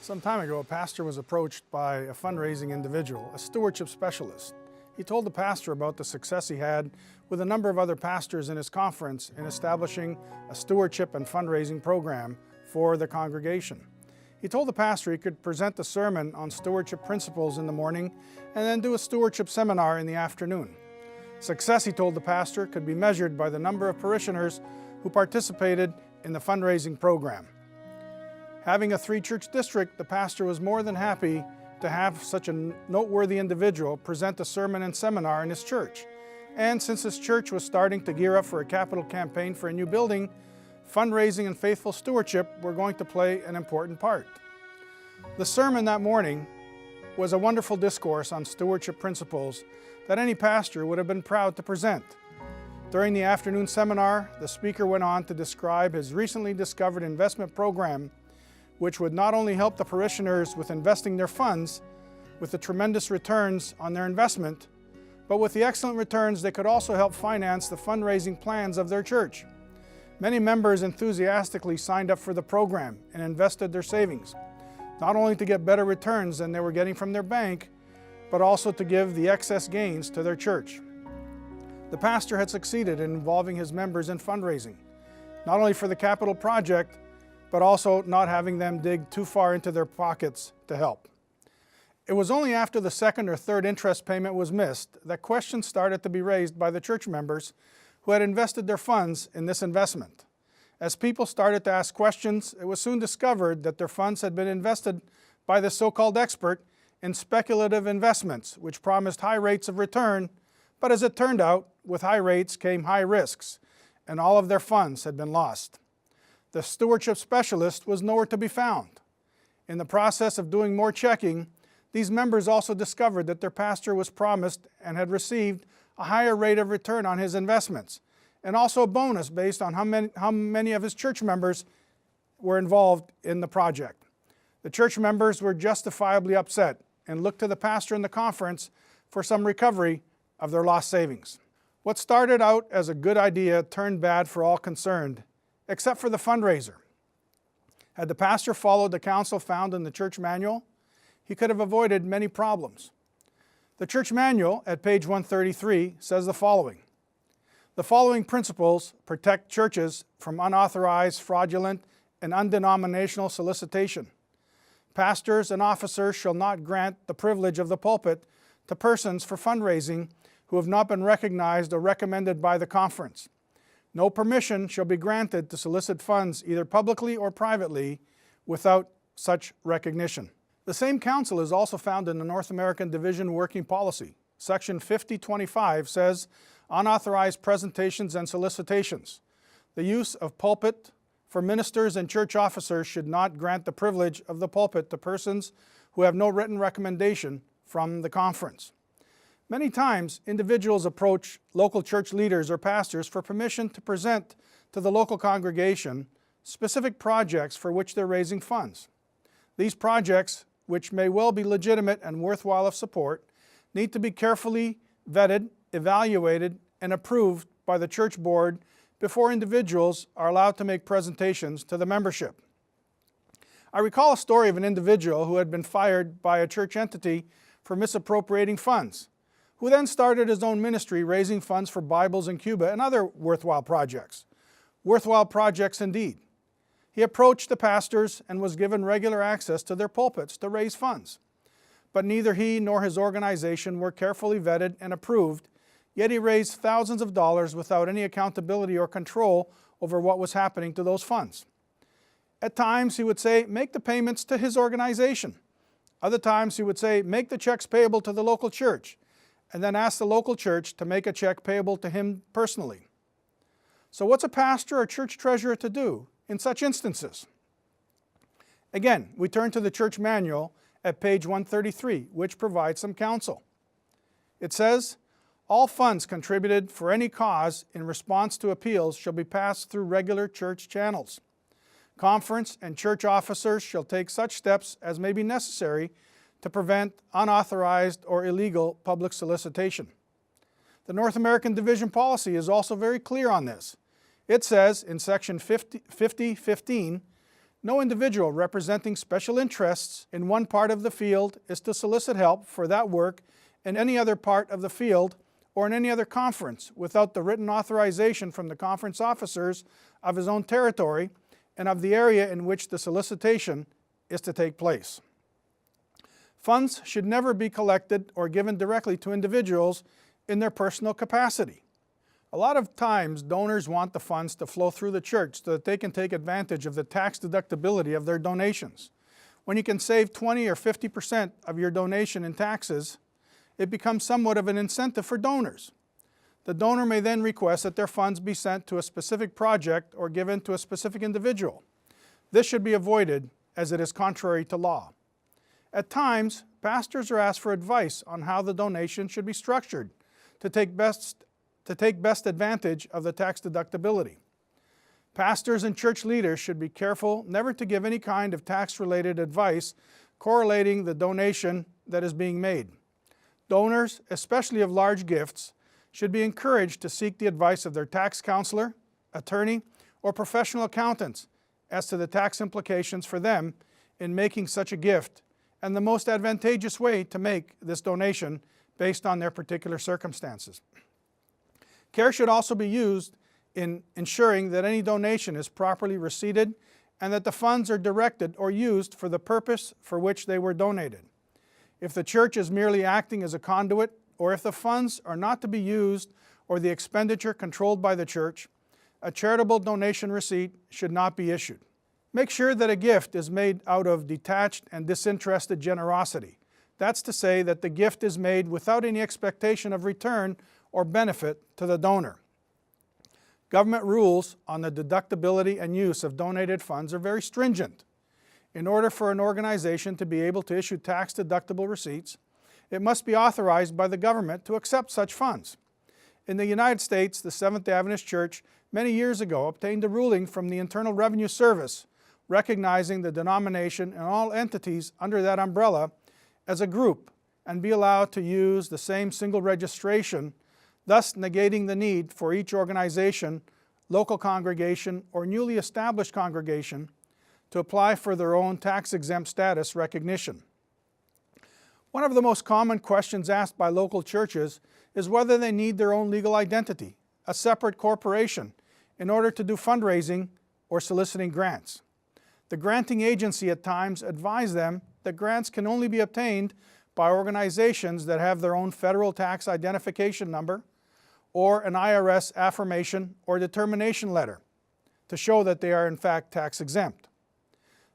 Some time ago, a pastor was approached by a fundraising individual, a stewardship specialist. He told the pastor about the success he had with a number of other pastors in his conference in establishing a stewardship and fundraising program for the congregation. He told the pastor he could present a sermon on stewardship principles in the morning and then do a stewardship seminar in the afternoon. Success, he told the pastor, could be measured by the number of parishioners who participated in the fundraising program. Having a three-church district, the pastor was more than happy to have such a noteworthy individual present a sermon and seminar in his church. And since his church was starting to gear up for a capital campaign for a new building, fundraising and faithful stewardship were going to play an important part. The sermon that morning was a wonderful discourse on stewardship principles that any pastor would have been proud to present. During the afternoon seminar, the speaker went on to describe his recently discovered investment program, which would not only help the parishioners with investing their funds with the tremendous returns on their investment, but with the excellent returns they could also help finance the fundraising plans of their church. Many members enthusiastically signed up for the program and invested their savings, not only to get better returns than they were getting from their bank, but also to give the excess gains to their church. The pastor had succeeded in involving his members in fundraising, not only for the capital project, but also not having them dig too far into their pockets to help. It was only after the second or third interest payment was missed that questions started to be raised by the church members who had invested their funds in this investment. As people started to ask questions, it was soon discovered that their funds had been invested by the so-called expert in speculative investments, which promised high rates of return, but as it turned out, with high rates came high risks, and all of their funds had been lost. The stewardship specialist was nowhere to be found. In the process of doing more checking, these members also discovered that their pastor was promised and had received a higher rate of return on his investments, and also a bonus based on how many of his church members were involved in the project. The church members were justifiably upset and looked to the pastor in the conference for some recovery of their lost savings. What started out as a good idea turned bad for all concerned, except for the fundraiser. Had the pastor followed the counsel found in the church manual, he could have avoided many problems. The church manual at page 133 says the following: "The following principles protect churches from unauthorized, fraudulent, and undenominational solicitation. Pastors and officers shall not grant the privilege of the pulpit to persons for fundraising who have not been recognized or recommended by the conference. No permission shall be granted to solicit funds either publicly or privately without such recognition." The same counsel is also found in the North American Division Working Policy. Section 5025 says, "Unauthorized presentations and solicitations. The use of pulpit for ministers and church officers should not grant the privilege of the pulpit to persons who have no written recommendation from the conference." Many times, individuals approach local church leaders or pastors for permission to present to the local congregation specific projects for which they're raising funds. These projects, which may well be legitimate and worthwhile of support, need to be carefully vetted, evaluated, and approved by the church board before individuals are allowed to make presentations to the membership. I recall a story of an individual who had been fired by a church entity for misappropriating funds, who then started his own ministry raising funds for Bibles in Cuba and other worthwhile projects. Worthwhile projects indeed. He approached the pastors and was given regular access to their pulpits to raise funds. But neither he nor his organization were carefully vetted and approved, yet he raised thousands of dollars without any accountability or control over what was happening to those funds. At times he would say, "Make the payments to his organization." Other times he would say, "Make the checks payable to the local church," and then ask the local church to make a check payable to him personally. So what's a pastor or church treasurer to do in such instances? Again, we turn to the church manual at page 133, which provides some counsel. It says, "All funds contributed for any cause in response to appeals shall be passed through regular church channels. Conference and church officers shall take such steps as may be necessary to prevent unauthorized or illegal public solicitation." The North American Division Policy is also very clear on this. It says in section 5015, No individual representing special interests in one part of the field is to solicit help for that work in any other part of the field or in any other conference without the written authorization from the conference officers of his own territory and of the area in which the solicitation is to take place. Funds should never be collected or given directly to individuals in their personal capacity. A lot of times, donors want the funds to flow through the church so that they can take advantage of the tax deductibility of their donations. When you can save 20 or 50% of your donation in taxes, it becomes somewhat of an incentive for donors. The donor may then request that their funds be sent to a specific project or given to a specific individual. This should be avoided as it is contrary to law. At times, pastors are asked for advice on how the donation should be structured to take best advantage of the tax deductibility. Pastors and church leaders should be careful never to give any kind of tax-related advice correlating the donation that is being made. Donors, especially of large gifts, should be encouraged to seek the advice of their tax counselor, attorney, or professional accountants as to the tax implications for them in making such a gift and the most advantageous way to make this donation based on their particular circumstances. Care should also be used in ensuring that any donation is properly receipted and that the funds are directed or used for the purpose for which they were donated. If the church is merely acting as a conduit, or if the funds are not to be used or the expenditure controlled by the church, a charitable donation receipt should not be issued. Make sure that a gift is made out of detached and disinterested generosity. That's to say that the gift is made without any expectation of return or benefit to the donor. Government rules on the deductibility and use of donated funds are very stringent. In order for an organization to be able to issue tax-deductible receipts, it must be authorized by the government to accept such funds. In the United States, the Seventh-day Adventist Church many years ago obtained a ruling from the Internal Revenue Service recognizing the denomination and all entities under that umbrella as a group and be allowed to use the same single registration, thus negating the need for each organization, local congregation, or newly established congregation to apply for their own tax-exempt status recognition. One of the most common questions asked by local churches is whether they need their own legal identity, a separate corporation, in order to do fundraising or soliciting grants. The granting agency at times advise them that grants can only be obtained by organizations that have their own federal tax identification number or an IRS affirmation or determination letter to show that they are in fact tax exempt.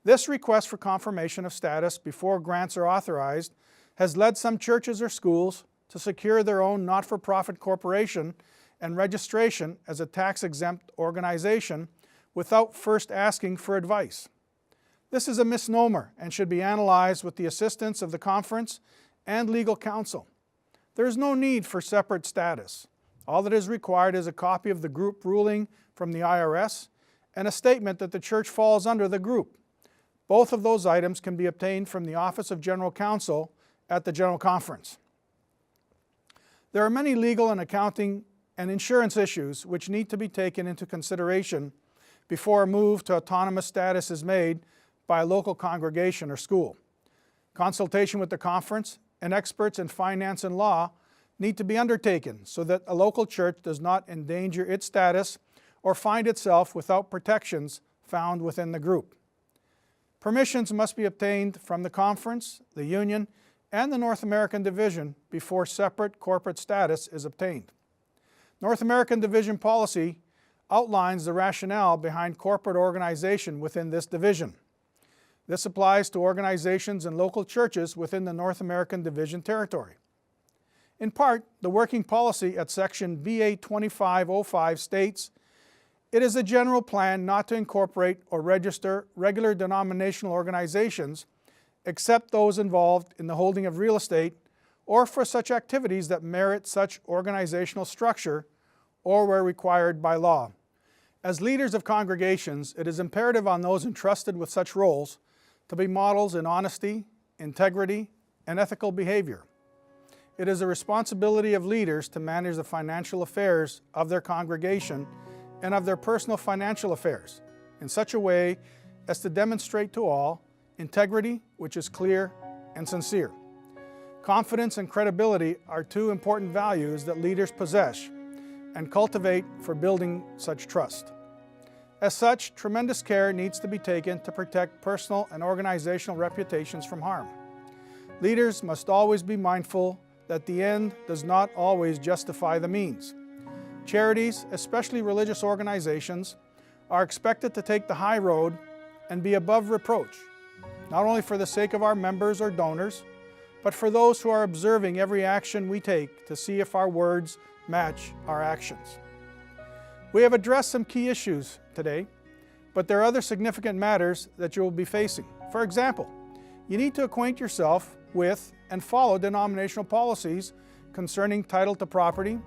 This request for confirmation of status before grants are authorized has led some churches or schools to secure their own not-for-profit corporation and registration as a tax-exempt organization without first asking for advice. This is a misnomer and should be analyzed with the assistance of the conference and legal counsel. There is no need for separate status. All that is required is a copy of the group ruling from the IRS and a statement that the church falls under the group. Both of those items can be obtained from the Office of General Counsel at the General Conference. There are many legal and accounting and insurance issues which need to be taken into consideration before a move to autonomous status is made by a local congregation or school. Consultation with the conference and experts in finance and law need to be undertaken so that a local church does not endanger its status or find itself without protections found within the group. Permissions must be obtained from the conference, the union, and the North American Division before separate corporate status is obtained. North American Division policy outlines the rationale behind corporate organization within this division. This applies to organizations and local churches within the North American Division territory. In part, the working policy at section BA 2505 states, "It is a general plan not to incorporate or register regular denominational organizations except those involved in the holding of real estate or for such activities that merit such organizational structure or where required by law." As leaders of congregations, it is imperative on those entrusted with such roles to be models in honesty, integrity, and ethical behavior. It is a responsibility of leaders to manage the financial affairs of their congregation and of their personal financial affairs in such a way as to demonstrate to all integrity, which is clear and sincere. Confidence and credibility are two important values that leaders possess and cultivate for building such trust. As such, tremendous care needs to be taken to protect personal and organizational reputations from harm. Leaders must always be mindful that the end does not always justify the means. Charities, especially religious organizations, are expected to take the high road and be above reproach, not only for the sake of our members or donors, but for those who are observing every action we take to see if our words match our actions. We have addressed some key issues today, but there are other significant matters that you will be facing. For example, you need to acquaint yourself with and follow denominational policies concerning title to property,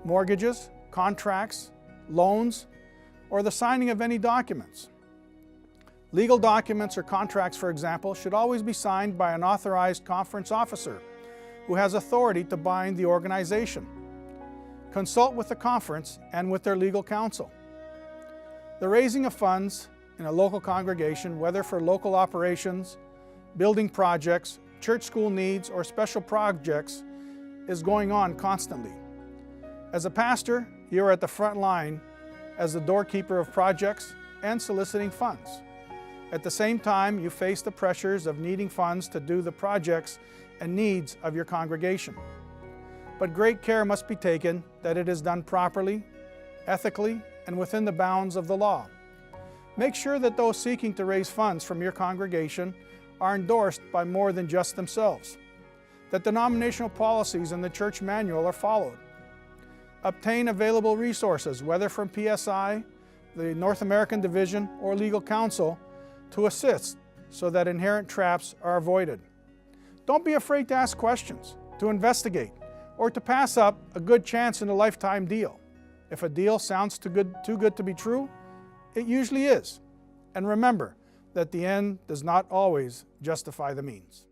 mortgages, contracts, loans, or the signing of any documents. Legal documents or contracts, for example, should always be signed by an authorized conference officer who has authority to bind the organization. Consult with the conference and with their legal counsel. The raising of funds in a local congregation, whether for local operations, building projects, church school needs, or special projects, is going on constantly. As a pastor, you are at the front line as the doorkeeper of projects and soliciting funds. At the same time, you face the pressures of needing funds to do the projects and needs of your congregation. But great care must be taken that it is done properly, ethically, and within the bounds of the law. Make sure that those seeking to raise funds from your congregation are endorsed by more than just themselves, that denominational policies in the church manual are followed. Obtain available resources, whether from PSI, the North American Division, or legal counsel, to assist so that inherent traps are avoided. Don't be afraid to ask questions, to investigate, or to pass up a good chance in a lifetime deal. If a deal sounds too good to be true, it usually is. And remember that the end does not always justify the means.